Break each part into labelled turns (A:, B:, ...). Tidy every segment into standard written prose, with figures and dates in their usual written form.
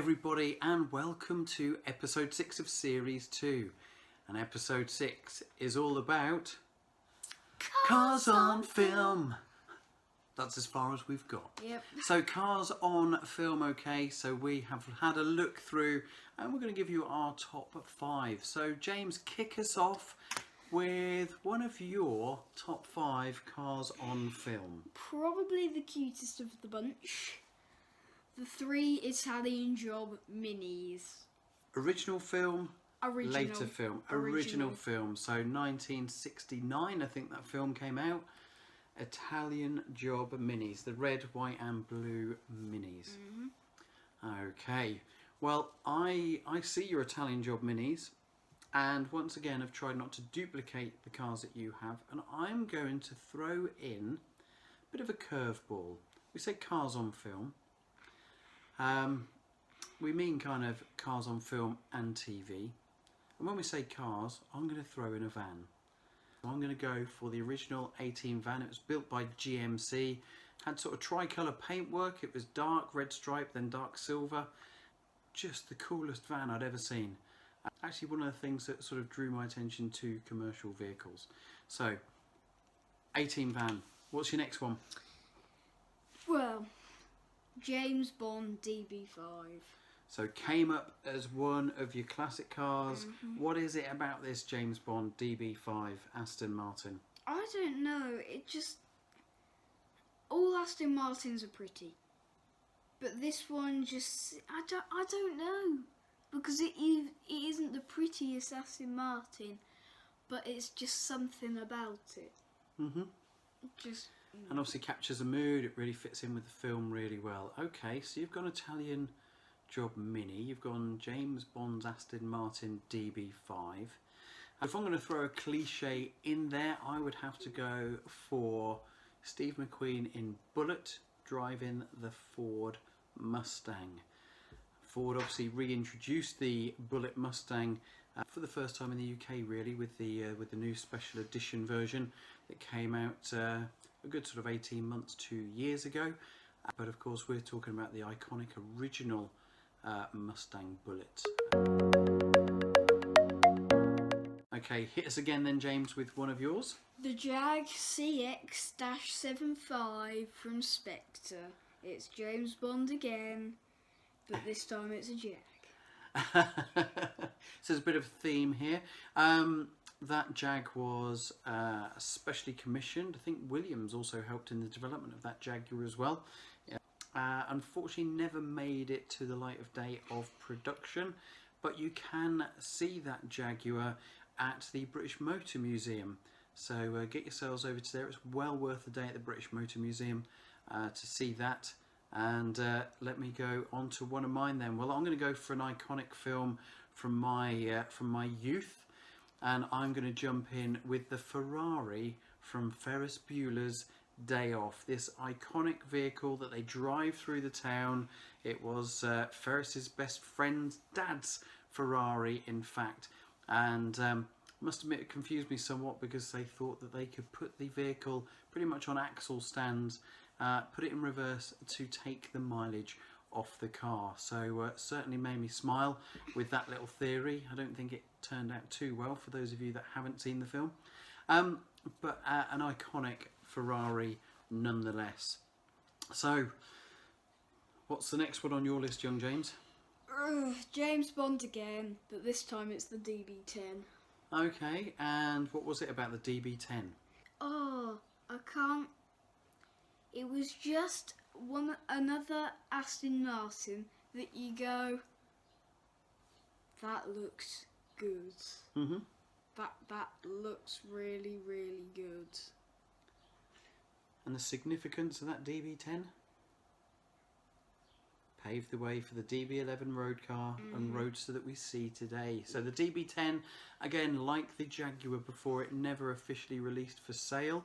A: everybody, and welcome to episode 6 of series 2. And episode 6 is all about cars on film. That's as far as we've got.
B: Yep.
A: So cars on film, okay, so we have had a look through and we're going to give you our top 5. So James, kick us off with one of your top 5 cars on film.
B: Probably the cutest of the bunch. The 3 Italian Job minis.
A: Original film,
B: Original.
A: later film. Original film. So 1969, I think that film came out. Italian Job minis, the red, white and blue minis. Okay, well I see your Italian Job minis, and once again I've tried not to duplicate the cars that you have, and I'm going to throw in a bit of a curveball. We say cars on film. We mean kind of cars on film and TV, and when we say cars, I'm going to throw in a van. I'm going to go for the original 18 van. It was built by GMC, had sort of tricolour paintwork. It was dark red stripe, then dark silver. Just the coolest van I'd ever seen. Actually one of the things that sort of drew my attention to commercial vehicles. So 18 van, what's your next one?
B: Well, James Bond DB5.
A: So came up as one of your classic cars. What is it about this James Bond DB5 Aston Martin?
B: I don't know, it just... All Aston Martins are pretty. But this one just... I don't know. Because it isn't the prettiest Aston Martin, but it's just something about it. Just...
A: And obviously captures a mood. It really fits in with the film really well. Okay, so you've got an Italian Job Mini. You've gone James Bond's Aston Martin DB5. If I'm going to throw a cliche in there, I would have to go for Steve McQueen in Bullitt driving the Ford Mustang. Ford obviously reintroduced the Bullitt Mustang for the first time in the UK, really, with the new special edition version that came out a good sort of 18 months, 2 years ago. But of course we're talking about the iconic original Mustang Bullitt. Okay, hit us again then, James, with one of yours.
B: The Jag CX-75 from Spectre. It's James Bond again, but this time it's a Jag.
A: So there's a bit of a theme here. That Jag was specially commissioned. I think Williams also helped in the development of that Jaguar as well. Unfortunately never made it to the light of day of production, but you can see that Jaguar at the British Motor Museum. So get yourselves over to there. It's well worth a day at the British Motor Museum to see that. And let me go on to one of mine then. Well, I'm going to go for an iconic film from my youth, and I'm going to jump in with the Ferrari from Ferris Bueller's Day Off. This iconic vehicle that they drive through the town. It was Ferris's best friend's dad's Ferrari, in fact, and must admit it confused me somewhat because they thought that they could put the vehicle pretty much on axle stands, put it in reverse to take the mileage off the car. So certainly made me smile with that little theory. I don't think it turned out too well for those of you that haven't seen the film, but an iconic Ferrari nonetheless. So what's the next one on your list, young James?
B: James Bond again, but this time it's the DB10.
A: Okay, and what was it about the DB10?
B: Oh, I can't... It was just another Aston Martin that you go, that looks good. That looks really, really good.
A: And the significance of that DB10? Paved the way for the DB11 road car and roadster that we see today. So the DB10, again, like the Jaguar before, it never officially released for sale.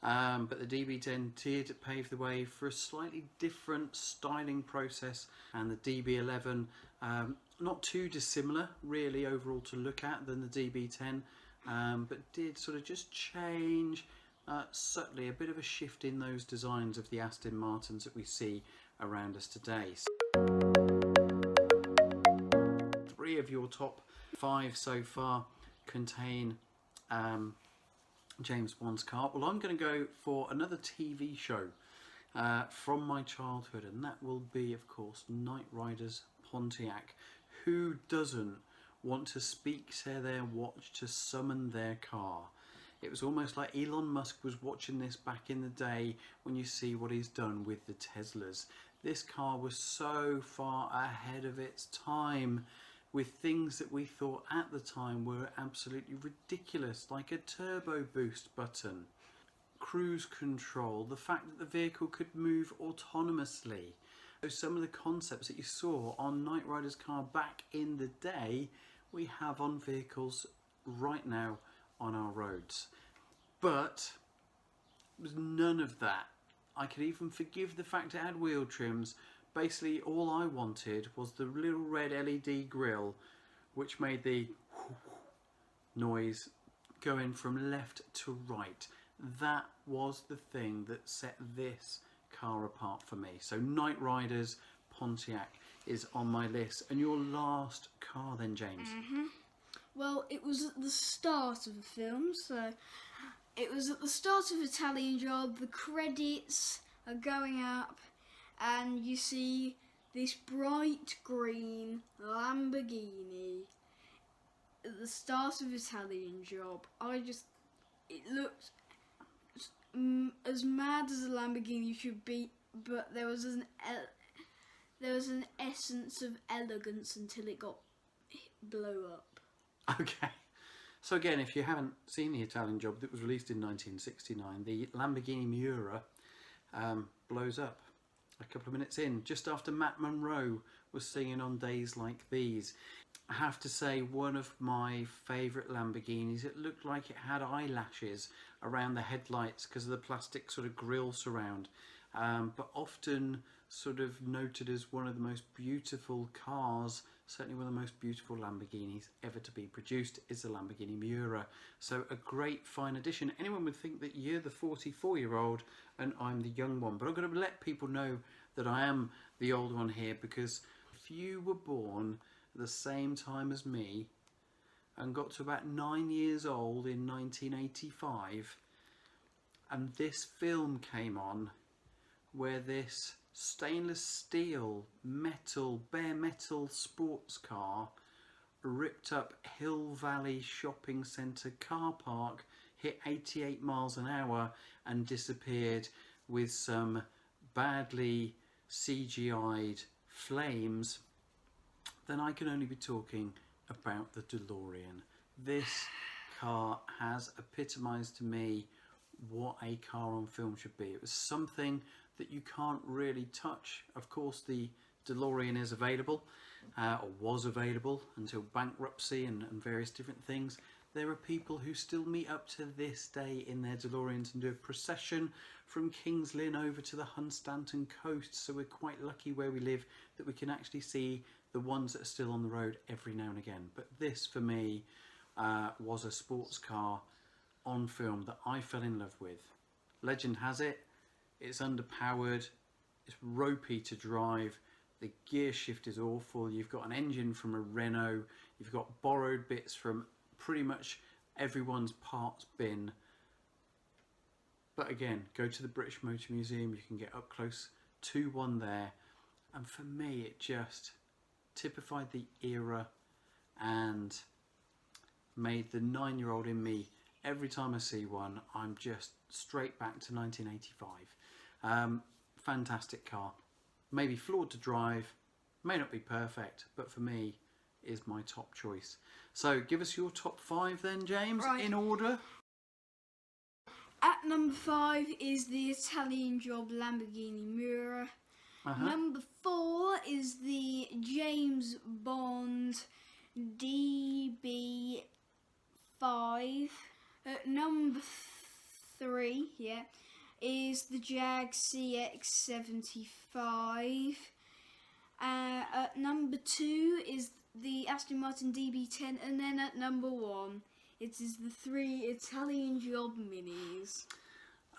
A: But the DB10 did pave the way for a slightly different styling process, and the DB11 not too dissimilar really overall to look at than the DB10, but did sort of just change subtly, a bit of a shift in those designs of the Aston Martins that we see around us today. 3 of your top 5 so far contain James Bond's car. Well, I'm going to go for another TV show from my childhood, and that will be, of course, Knight Rider's Pontiac. Who doesn't want to speak to their watch to summon their car? It was almost like Elon Musk was watching this back in the day when you see what he's done with the Teslas. This car was so far ahead of its time with things that we thought at the time were absolutely ridiculous, like a turbo boost button, cruise control, the fact that the vehicle could move autonomously. So some of the concepts that you saw on Knight Rider's car back in the day, we have on vehicles right now on our roads. But it was none of that. I could even forgive the fact it had wheel trims. Basically all I wanted was the little red LED grille which made the noise going from left to right. That was the thing that set this car apart for me. So Knight Rider's Pontiac is on my list. And your last car then, James?
B: Well, it was at the start of the film, so it was at the start of Italian Job. The credits are going up, and you see this bright green Lamborghini at the start of Italian Job. It looked as mad as a Lamborghini should be, but there was an essence of elegance until it got blow up.
A: Okay. So again, if you haven't seen the Italian Job that was released in 1969, the Lamborghini Miura blows up a couple of minutes in, just after Matt Monro was singing On Days Like These. I have to say, one of my favourite Lamborghinis. It looked like it had eyelashes around the headlights because of the plastic sort of grille surround, but often sort of noted as one of the most beautiful cars, certainly one of the most beautiful Lamborghinis ever to be produced is the Lamborghini Miura. So a great fine addition. Anyone would think that you're the 44-year-old and I'm the young one, but I'm going to let people know that I am the old one here, because if you were born at the same time as me and got to about 9 years old in 1985 and this film came on where this stainless steel bare metal sports car ripped up Hill Valley Shopping Centre car park, hit 88 miles an hour and disappeared with some badly CGI'd flames, then I can only be talking about the DeLorean. This car has epitomised to me what a car on film should be. It was something that you can't really touch. Of course, the DeLorean is available, or was available until bankruptcy and various different things. There are people who still meet up to this day in their DeLoreans and do a procession from Kings Lynn over to the Hunstanton coast. So we're quite lucky where we live that we can actually see the ones that are still on the road every now and again. But this, for me, was a sports car on film that I fell in love with. Legend has it, it's underpowered, it's ropey to drive, the gear shift is awful, you've got an engine from a Renault, you've got borrowed bits from pretty much everyone's parts bin. But again, go to the British Motor Museum, you can get up close to one there, and for me it just typified the era and made the 9-year-old in me, every time I see one, I'm just straight back to 1985. Fantastic car. Maybe flawed to drive, may not be perfect, but for me is my top choice. So give us your top 5 then, James,
B: Right.
A: in order.
B: At number 5 is the Italian Job Lamborghini Miura. Number 4 is the James Bond DB5. At number 3, is the Jag CX-75. At number 2 is the Aston Martin DB10, and then at number 1, it is the 3 Italian Job Minis.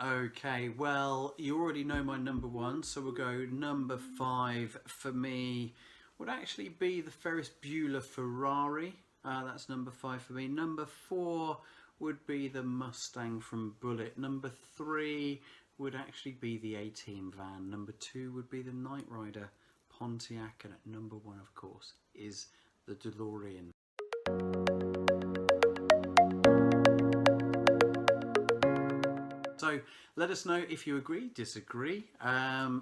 A: Okay, well, you already know my number 1, so we'll go number 5 for me would actually be the Ferris Bueller Ferrari. That's number 5 for me. Number 4 would be the Mustang from Bullitt. Number 3 would actually be the A-Team van. Number 2 would be the Knight Rider Pontiac, and at number 1, of course, is the DeLorean. So let us know if you agree, disagree,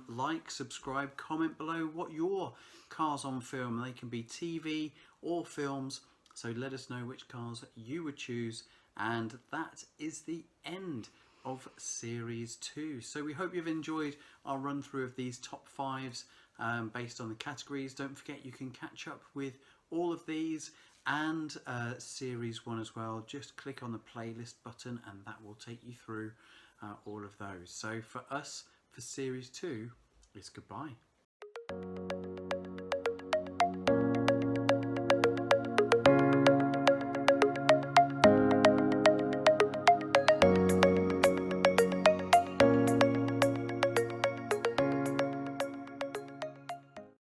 A: like, subscribe, comment below what your cars on film. They can be TV or films, so let us know which cars you would choose. And that is the end of series 2. So we hope you've enjoyed our run through of these top 5s based on the categories. Don't forget you can catch up with all of these and series 1 as well. Just click on the playlist button and that will take you through all of those. So for us, for series 2, it's goodbye.